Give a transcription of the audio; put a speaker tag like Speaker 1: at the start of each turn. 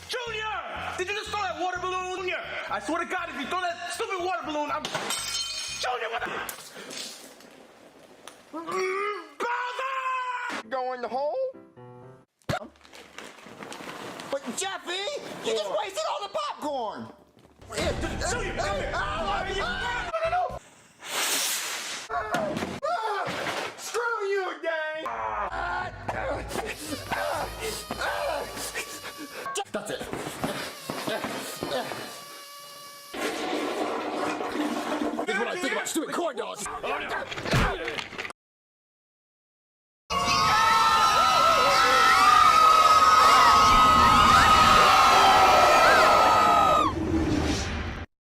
Speaker 1: Junior! Did you just throw that water balloon? Junior! I swear to God, if you throw that stupid water balloon, I'm... Junior, what the... Bowser!
Speaker 2: Go in the hole? But Jeffy, you just wasted all the popcorn!
Speaker 1: Junior,
Speaker 2: Screw you, gang! That's it. Here's what I think about stupid corn dogs.